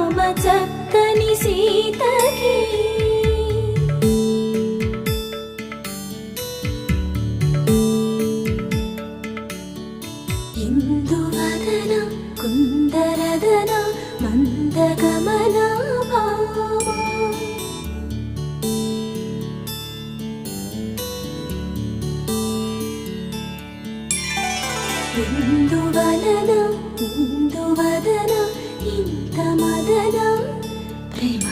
రామ చక్కని సీతకి ఇందువదన కుందరదన మందగమన ఇందువలన ఇందువదన ఇంత మదన ప్రేమ